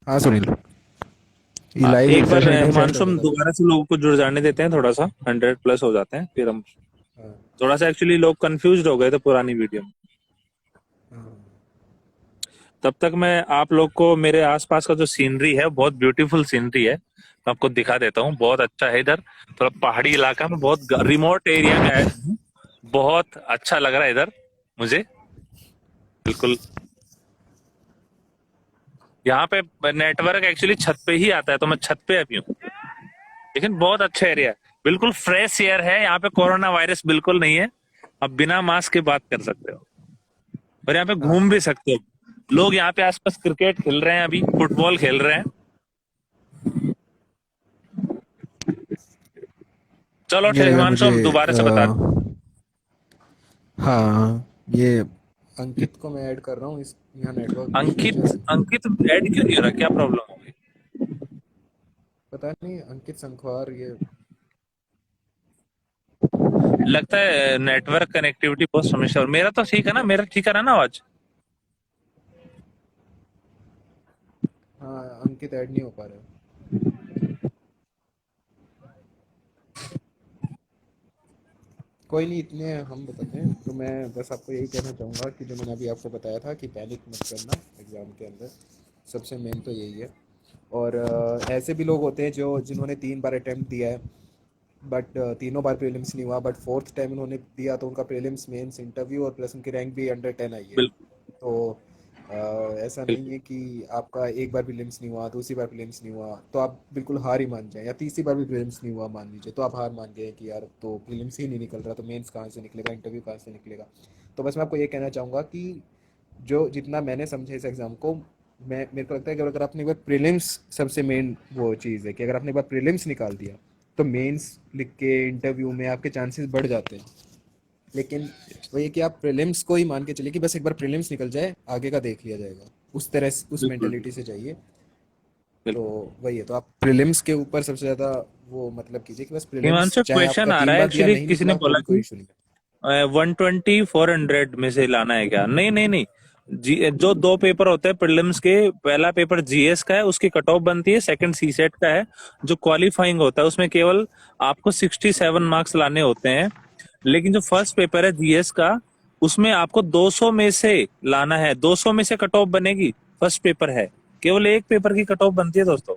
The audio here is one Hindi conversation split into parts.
हाँ सुनील, ये हाँ, लाइव एक बार रिफ्रेश आइटम शेयर कर हिमांशु हम देता था। दोबारा से लोगों को जुड़ जाने देते हैं, थोड़ा सा 100+ हो जाते हैं फिर हम। हाँ थोड़ा सा एक्चुअली लोग कंफ्यूज हो गए थे पुरानी वीडियो में। हाँ। तब तक मैं आप लोग को मेरे आसपास का जो सीनरी है, बहुत ब्यूटीफुल सीनरी है, मैं आपको दिखा देता हूँ। बहुत अच्छा है इधर, थोड़ा पहाड़ी इलाका में, बहुत रिमोट एरिया का है। बहुत अच्छा लग रहा है इधर मुझे, बिल्कुल। यहाँ पे नेटवर्क एक्चुअली छत पे ही आता है, तो मैं छत पे अभी हूँ। लेकिन बहुत अच्छा एरिया है, बिल्कुल फ्रेश एयर है यहाँ पे, कोरोना वायरस बिल्कुल नहीं है। आप बिना मास्क के बात कर सकते हो, और यहाँ पे हाँ घूम भी सकते हो। लोग यहाँ पे आसपास क्रिकेट खेल रहे हैं, अभी फुटबॉल खेल रहे हैं। चलो ये फिर लग रहा है हिमांशु, मुझे हम दोबारा से बता। हाँ, ये अंकित को मैं ऐड कर रहा हूँ इस यहाँ नेटवर्क इशू वजह अंकित से। अंकित ऐड क्यों नहीं हो रहा, क्या प्रॉब्लम हो गई? पता नहीं, अंकित संखवार ये। लगता है नेटवर्क कनेक्टिविटी बहुत समस्या, और मेरा तो ठीक है ना, मेरा ठीक है ना आवाज? हाँ, अंकित ऐड नहीं हो पा रहा है। कोई नहीं, इतने हम बताते हैं। तो मैं बस आपको यही कहना चाहूँगा कि जो मैंने अभी आपको बताया था कि पैनिक मत करना एग्ज़ाम के अंदर, सबसे मेन तो यही है। और ऐसे भी लोग होते हैं जो जिन्होंने 3 बार अटेम्प्ट दिया है, बट तीनों बार प्रीलिम्स नहीं हुआ, बट फोर्थ टाइम उन्होंने दिया तो उनका प्रीलिम्स मेंस इंटरव्यू और प्लस उनकी रैंक भी अंडर 10 आई है। बिल्कुल तो अ, ऐसा नहीं बिल्कुल। है कि आपका एक बार प्रीलिम्स नहीं हुआ, दूसरी बार प्रीलिम्स नहीं हुआ तो आप बिल्कुल हार ही मान जाएं, या तीसरी बार भी प्रीलिम्स नहीं हुआ मान लीजिए तो आप हार मान गए कि यार तो प्रीलिम्स ही नहीं निकल रहा, तो मेंस कहाँ से निकलेगा, इंटरव्यू कहाँ से निकलेगा। तो बस मैं आपको ये कहना चाहूँगा कि जो जितना मैंने समझा इस एग्ज़ाम को, मैं मेरे को लगता है कि अगर आपने एक बार प्रीलिम्स, सबसे मेन वो चीज़ है कि अगर आपने एक बार प्रीलिम्स निकाल दिया तो मेंस लिख के इंटरव्यू में आपके चांसेस बढ़ जाते हैं। लेकिन वही है कि आप प्रीलिम्स को ही मान के चलिए कि बस एक बार प्रीलिम्स निकल जाए, आगे का देख लिया जाएगा, उस तरह उस बिल्कुल मेंटेलिटी से जाइए। तो बिल्कुल। वही है, तो आप प्रीलिम्स के ऊपर सबसे ज़्यादा वो मतलब कीजिए कि बस प्रीलिम्स हिमांशु, चाहे क्वेश्चन आपका आ रहा तीन है बार दिया एक्चुअली, नहीं किसी ने निकला तो बोला भी कोई कि इशू नहीं। 120 400 में से लाना है क्या? नहीं नहीं नहीं। जो दो पेपर होते हैं प्रीलिम्स के, पहला पेपर जीएस का है, उसकी कट ऑफ बनती है। सेकंड सीसेट का है, जो क्वालिफाइंग होता है, उसमें केवल आपको 67 मार्क्स लाने होते हैं। लेकिन जो फर्स्ट पेपर है जीएस का, उसमें आपको 200 में से लाना है, 200 में से कट ऑफ बनेगी। फर्स्ट पेपर है, केवल एक पेपर की कट ऑफ बनती है दोस्तों,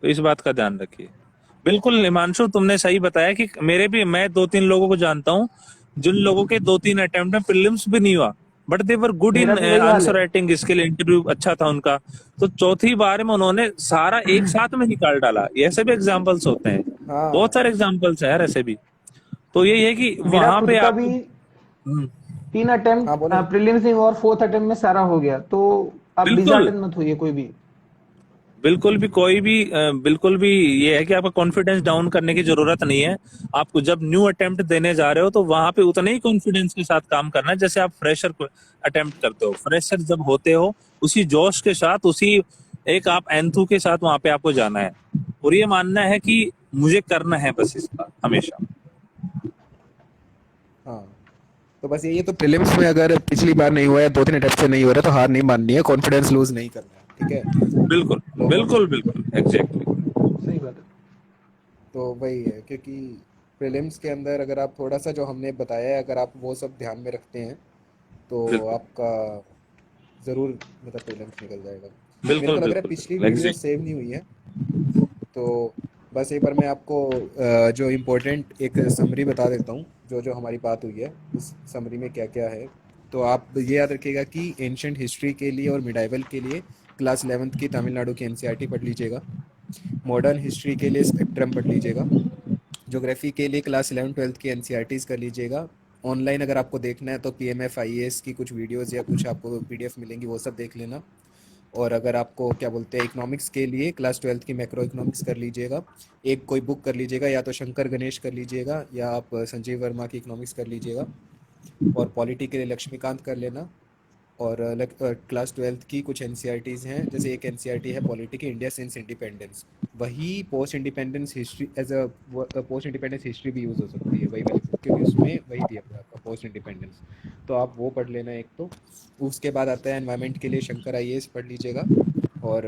तो इस बात का ध्यान रखिए। बिल्कुल हिमांशु, तुमने सही बताया कि मैं 2-3 लोगों को जानता हूँ जिन लोगों के 2-3 अटेम्प्ट में प्रीलिम्स भी नहीं हुआ, बट दे वर गुड मेरा इन भी वही हाल आंसर है। राइटिंग स्किल, इंटरव्यू अच्छा था उनका, तो चौथी बार में उन्होंने सारा एक साथ में निकाल डाला। ये ऐसे भी एग्जाम्पल्स होते हैं, बहुत हाँ सारे एग्जाम्पल्स है यार ऐसे भी। तो यही है कि मेरा वहां खुद पे का भी आपको। 3 अटेम्प्ट हाँ बोलो। प्रीलिम्स नहीं हुआ और फोर्थ अटेम्प्ट में सारा हो गया, तो आप बिल्कुल डिसहार्टन मत होइए कोई भी। बिल्कुल भी, कोई भी बिल्कुल भी, ये है कि आपका कॉन्फिडेंस डाउन करने की जरूरत नहीं है। आपको जब न्यू अटेम्प्ट देने जा रहे हो तो वहां पे उतने ही कॉन्फिडेंस के साथ काम करना है जैसे आप फ्रेशर अटेम्प्ट करते हो। फ्रेशर जब होते हो, उसी जोश के साथ, उसी एक आप एंथू के साथ वहां पे आपको जाना है, और ये मानना है कि मुझे करना है बस इसका हमेशा। हाँ, तो बस यही है, तो प्रीलिम्स में अगर पिछली बार नहीं हुआ या 2-3 अटेम्प्ट से नहीं हो रहा तो हार नहीं माननी है, कॉन्फिडेंस लूज नहीं करना है, ठीक है। बिल्कुल लोगों ने, बिल्कुल बिल्कुल, एग्जैक्टली। सही बात है। तो वही है क्योंकि प्रीलिम्स के अंदर अगर आप थोड़ा सा जो हमने बताया है अगर आप वो सब ध्यान में रखते हैं तो बिल्कुल आपका ज़रूर मतलब प्रीलिम्स निकल जाएगा। मेरे बिल्कुल को लग रहा है बिल्कुल पिछली बिल्कुल, वीडियो एग्जैक्ट। सेव नहीं हुई है, तो बस एक बार मैं आपको जो इम्पोर्टेंट एक समरी बता देता हूँ, जो जो हमारी बात हुई है उस समरी में क्या क्या है। तो आप ये याद रखिएगा कि एंशंट हिस्ट्री के लिए और मिडाइवल के लिए क्लास 11th की तमिलनाडु की एनसीईआरटी पढ़ लीजिएगा। मॉडर्न हिस्ट्री के लिए स्पेक्ट्रम पढ़ लीजिएगा। ज्योग्राफी के लिए क्लास 11 12 की एनसीईआरटीज़ कर लीजिएगा। ऑनलाइन अगर आपको देखना है तो पीएमएफ आईएएस की कुछ वीडियोस या कुछ आपको पीडीएफ मिलेंगी, वो सब देख लेना। और अगर आपको क्या बोलते हैं इकोनॉमिक्स के लिए क्लास 12 की मैक्रो इकोनॉमिक्स कर लीजिएगा। एक कोई बुक कर लीजिएगा, या तो शंकर गणेश कर लीजिएगा या आप संजीव वर्मा की इकोनॉमिक्स कर लीजिएगा। और पॉलिटी के लिए लक्ष्मीकांत कर लेना। और क्लास 12 की कुछ एनसीईआरटीज़ हैं, जैसे एक एनसीईआरटी है पॉलिटी की, इंडिया सिंस इंडिपेंडेंस। वही post independence history as a post independence history भी यूज़ हो सकती है, वही वाली बुक क्योंकि उसमें वही दिया हुआ है आपका पोस्ट इंडिपेंडेंस। तो आप वो पढ़ लेना एक तो। उसके बाद आता है एनवायरनमेंट के लिए शंकर आईएएस पढ़ लीजिएगा, और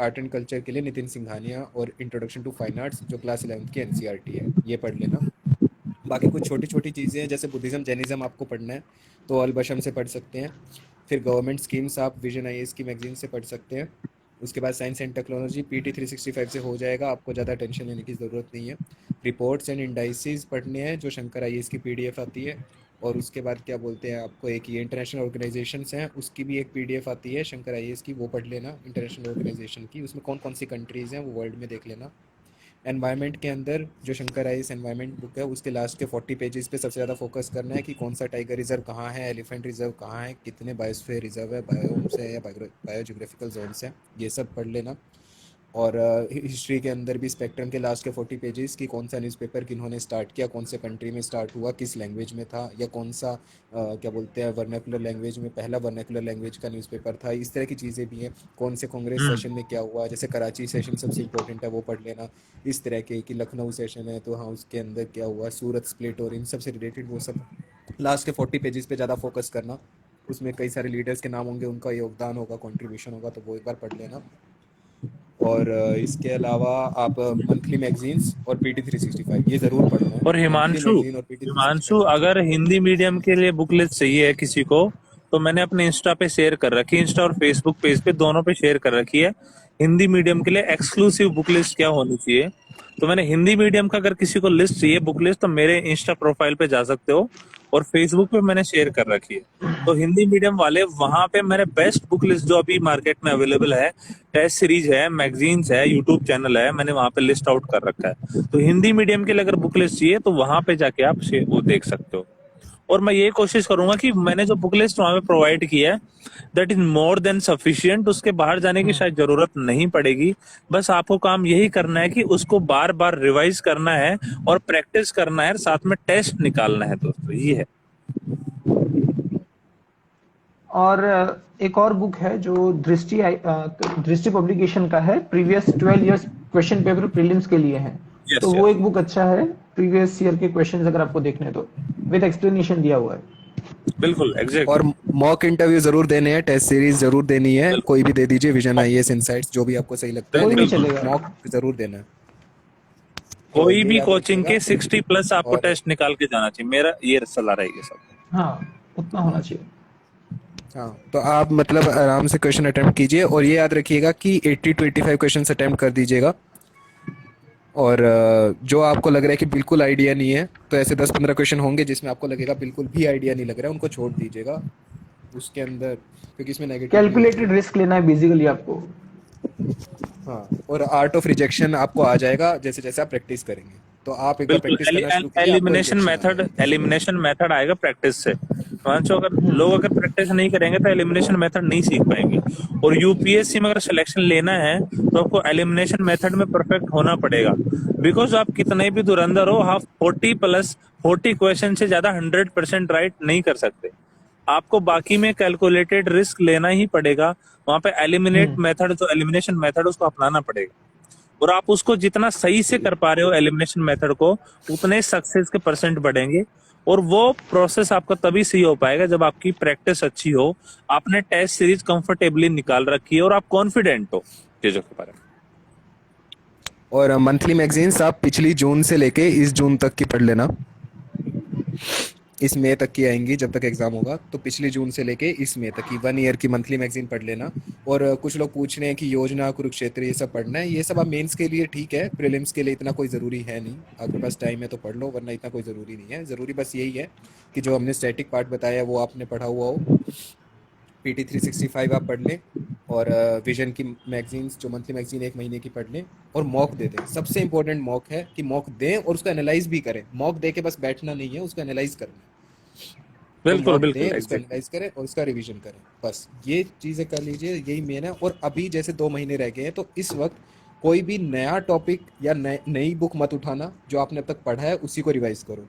आर्ट एंड कल्चर के लिए नितिन सिंघानिया और इंट्रोडक्शन टू फाइन आर्ट्स जो क्लास 11th की एनसीईआरटी है, ये पढ़ लेना। बाकी कुछ छोटी छोटी चीज़ें हैं, जैसे बुद्धिज़्म जैनिज़्म आपको पढ़ना है तो अल बशम से पढ़ सकते हैं। फिर गवर्नमेंट स्कीम्स आप विजन आईएएस की मैगजीन से पढ़ सकते हैं। उसके बाद साइंस एंड टेक्नोलॉजी पीटी 365 से हो जाएगा, आपको ज़्यादा टेंशन लेने की ज़रूरत नहीं है। रिपोर्ट्स एंड इंडाइसिस पढ़ने हैं जो शंकर आईएएस की पीडीएफ आती है। और उसके बाद क्या बोलते हैं आपको, एक ये इंटरनेशनल ऑर्गेनाइजेशंस हैं उसकी भी एक पीडीएफ आती है शंकर आईएएस की, वो पढ़ लेना इंटरनेशनल ऑर्गेनाइजेशन की, उसमें कौन कौन सी कंट्रीज़ हैं वो वर्ल्ड में देख लेना। एनवायरनमेंट के अंदर जो शंकर आईएएस एनवायरनमेट बुक है उसके लास्ट के 40 पेजेस पे सबसे ज़्यादा फोकस करना है कि कौन सा टाइगर रिजर्व कहाँ है, एलिफेंट रिजर्व कहाँ है, कितने बायोस्फीयर रिजर्व है, बायोम्स है या बायोजियोग्राफिकल जोन्स हैं, ये सब पढ़ लेना। और हिस्ट्री के अंदर भी स्पेक्ट्रम के लास्ट के 40 पेजेस की कौन सा न्यूज़पेपर किन्होंने स्टार्ट किया, कौन से कंट्री में स्टार्ट हुआ, किस लैंग्वेज में था, या कौन सा क्या बोलते हैं वर्नाकुलर लैंग्वेज में पहला वर्नाकुलर लैंग्वेज का न्यूज़पेपर था, इस तरह की चीज़ें भी हैं। कौन से कांग्रेस सेशन में क्या हुआ, जैसे कराची सेशन सबसे इंपॉर्टेंट है वो पढ़ लेना। इस तरह के कि लखनऊ सेशन है तो हाँ उसके अंदर क्या हुआ, सूरत स्प्लिट और इन सब से रिलेटेड वो सब लास्ट के 40 पेजेस पे ज़्यादा फोकस करना। उसमें कई सारे लीडर्स के नाम होंगे, उनका योगदान होगा, कंट्रीब्यूशन होगा, तो वो एक बार पढ़ लेना। और इसके अलावा आप मंथली मैगजीन्स और पीटी 365 ये ज़रूर पढ़ना है। और मंथली हिमांशु, मैगजीन और पीटी हिमांशु 365। अगर हिंदी मीडियम के लिए बुक लिस्ट चाहिए है किसी को, तो मैंने अपने इंस्टा पे शेयर कर रखी है, इंस्टा और फेसबुक पेज पे दोनों पे शेयर कर रखी है। हिंदी मीडियम के लिए एक्सक्लूसिव बुक लिस्ट क्या होनी चाहिए, तो मैंने हिंदी मीडियम का अगर किसी को लिस्ट चाहिए बुक लिस्ट, तो मेरे इंस्टा प्रोफाइल पे जा सकते हो, और फेसबुक पे मैंने शेयर कर रखी है। तो हिंदी मीडियम वाले वहां पे मेरे बेस्ट बुक लिस्ट जो अभी मार्केट में अवेलेबल है, टेस्ट सीरीज है, मैगजीन्स है, यूट्यूब चैनल है, मैंने वहां पे लिस्ट आउट कर रखा है। तो हिंदी मीडियम के लिए अगर बुक लिस्ट चाहिए तो वहां पे जाके आप वो देख सकते हो। और मैं ये कोशिश करूंगा कि मैंने जो बुक लिस्ट वहां पे प्रोवाइड की है, that is more than sufficient, उसके बाहर जाने की शायद जरूरत नहीं पड़ेगी। बस आपको काम यही करना है कि उसको बार बार रिवाइज करना है और प्रैक्टिस करना है, साथ में टेस्ट निकालना है दोस्तों, ये है। और एक और बुक है जो दृष्टि पब्लिकेशन का है, previous 12 years question paper prelims के लिए है। तो यस वो यस, एक बुक अच्छा है, प्रीवियस ईयर के क्वेश्चंस अगर आपको देखने हैं तो विद एक्सप्लेनेशन दिया हुआ है। बिल्कुल एग्जैक्ट। और मॉक इंटरव्यू ज़रूर देने हैं, टेस्ट सीरीज ज़रूर देनी है, कोई भी दे दीजिए, विजन आईएएस इनसाइट्स जो भी आपको सही लगता है, कोई भी लेकिन चलेगा। मॉक ज़रूर देना है। तो कोई ये भी याद कोचिंग रखिएगा। के 60 प्लस आपको और टेस्ट निकाल के जाना चाहिए, मेरा ये सलाह रहेगी सब। हाँ, उतना होना चाहिए। हाँ, तो आप मतलब आराम से क्वेश्चन अटेम्प्ट कीजिए, और ये याद रखिएगा कि 80 to 85 क्वेश्चन अटेम्प्ट कर दीजिएगा। और जो आपको लग रहा है कि बिल्कुल आइडिया नहीं है, तो ऐसे 10-15 क्वेश्चन होंगे जिसमें आपको लगेगा बिल्कुल भी आइडिया नहीं लग रहा है, उनको छोड़ दीजिएगा उसके अंदर, क्योंकि इसमें नेगेटिव नहीं होते कैलकुलेटेड हैं। रिस्क लेना है बेसिकली आपको। हाँ, और आर्ट ऑफ रिजेक्शन आपको आ जाएगा जैसे जैसे आप प्रैक्टिस करेंगे। तो आप एक बार बिल्कुल, प्रैक्टिस करना शुरू कीजिए, आपको एलिमिनेशन रिजेक्शन आ मेथड, जाएगा। एलिमिनेशन मेथड आएगा प्रैक्टिस से। पांचों अगर लोग अगर प्रैक्टिस नहीं करेंगे तो एलिमिनेशन मेथड नहीं सीख पाएंगे। और यूपीएससी में अगर सिलेक्शन लेना है तो आपको एलिमिनेशन मेथड में परफेक्ट होना पड़ेगा, बिकॉज आप कितने भी धुरंधर हो, आप 40 प्लस 40 क्वेश्चन से ज्यादा 100% राइट नहीं कर सकते। आपको बाकी में कैलकुलेटेड रिस्क लेना ही पड़ेगा, वहां पे एलिमिनेट मेथड, जो एलिमिनेशन मेथड उसको अपनाना पड़ेगा। और आप उसको जितना सही से कर पा रहे हो एलिमिनेशन मेथड को, उतने सक्सेस के परसेंट बढ़ेंगे। और वो प्रोसेस आपका तभी सही हो पाएगा जब आपकी प्रैक्टिस अच्छी हो, आपने टेस्ट सीरीज कंफर्टेबली निकाल रखी है और आप कॉन्फिडेंट हो चीजों के बारे में। और मंथली मैगजीन्स आप पिछली जून से लेके इस जून तक की पढ़ लेना। इस मई तक की आएंगी जब तक एग्जाम होगा, तो पिछली जून से लेके इस मई तक की 1 ईयर की मंथली मैगजीन पढ़ लेना। और कुछ लोग पूछ रहे हैं कि योजना, कुरुक्षेत्र, ये सब पढ़ना है, ये सब आप मेंस के लिए ठीक है, प्रीलिम्स के लिए इतना कोई ज़रूरी है नहीं। आपके पास टाइम है तो पढ़ लो, वरना इतना कोई ज़रूरी नहीं है। ज़रूरी बस यही है कि जो हमने स्टैटिक पार्ट बताया वो आपने पढ़ा हुआ हो, पीटी 365 आप पढ़ लें, और विजन की मैगजीन्स जो मंथली मैगजीन 1 महीने की पढ़ लें, और मॉक दे दें। सबसे इंपॉर्टेंट मॉक है कि मॉक दें और उसको एनालाइज भी करें। मॉक दे के बस बैठना नहीं है, उसको एनालाइज करना है। तो बिल्कुल मॉक बिल्कुल दें, उसको एग्जैक्ट। एनालाइज करें और उसका रिवीजन करें, बस ये चीज़ें कर लीजिए, यही मेन है। और अभी जैसे 2 महीने रह गए हैं, तो इस वक्त कोई भी नया टॉपिक या नई बुक मत उठाना, जो आपने अब तक पढ़ा है उसी को रिवाइज करो।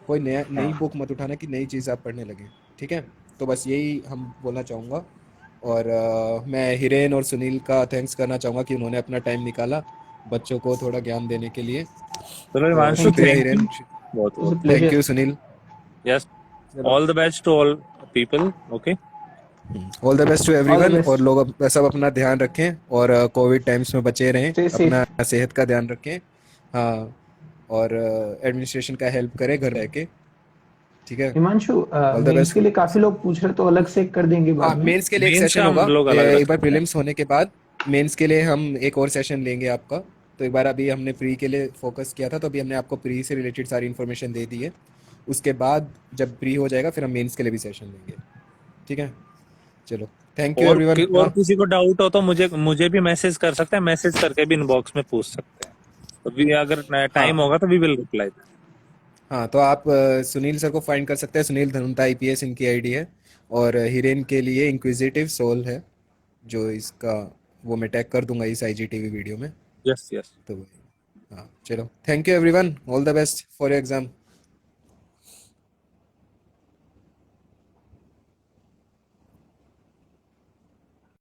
कोई नई बुक मत उठाना कि नई चीज़ आप पढ़ने लगे, ठीक है। तो बस यही हम बोलना चाहूँगा। और मैं हिरेन और सुनील का थैंक्स करना चाहूँगा कि उन्होंने अपना टाइम निकाला बच्चों को थोड़ा ज्ञान देने के लिए। चलो तो हिमांशु, शुक्रिया थैंक यू। हिरेन। बहुत इट्स अ बहुत thank pleasure. You Sunil. Yes, चलो, all the best to all people. Okay, all the best to all the everyone. और बेस्ट। लोग सब अपना ध्यान रखें और कोविड टाइम्स में बचे रहें, स्टे अपना सेफ। सेहत का ध्यान रखें। हाँ, और एडमिनिस्ट्रेशन का हेल्प करें घर रह के। ठीक है, Himanshu, all the mains best. के लिए काफी लोग पूछ रहे, तो अलग से कर देंगे हाँ, बाद में। मेंस के लिए एक मेंस सेशन का हम होगा, लोग अलग एक रख बार सकते हैं। प्रीलिम्स होने के बाद मेंस के लिए हम एक और सेशन लेंगे आपका। तो एक बार अभी हमने प्री के लिए फोकस किया था, तो अभी हमने आपको प्री से रिलेटेड सारी इन्फॉर्मेशन दे दी है। उसके बाद जब प्री हो जाएगा फिर हम मेंस के लिए भी सेशन लेंगे। ठीक है, चलो, थैंक यू एवरीवन। और हाँ, किसी को डाउट हो तो मुझे मुझे भी मैसेज कर सकते हैं, मैसेज करके भी इनबॉक्स में पूछ सकते हैं। तो भी अगर टाइम हाँ, होगा तो वी विल रिप्लाई। हाँ, तो आप सुनील सर को फाइंड कर सकते हैं, सुनील धनुता आईपीएस इनकी आईडी है। और हिरेन के लिए इंक्विजिटिव सोल है, जो इसका वो मैं टैग कर दूंगा इस आईजीटीवी वीडियो में। Yes yes. तो हाँ, चलो, thank you everyone, all the best for your exam.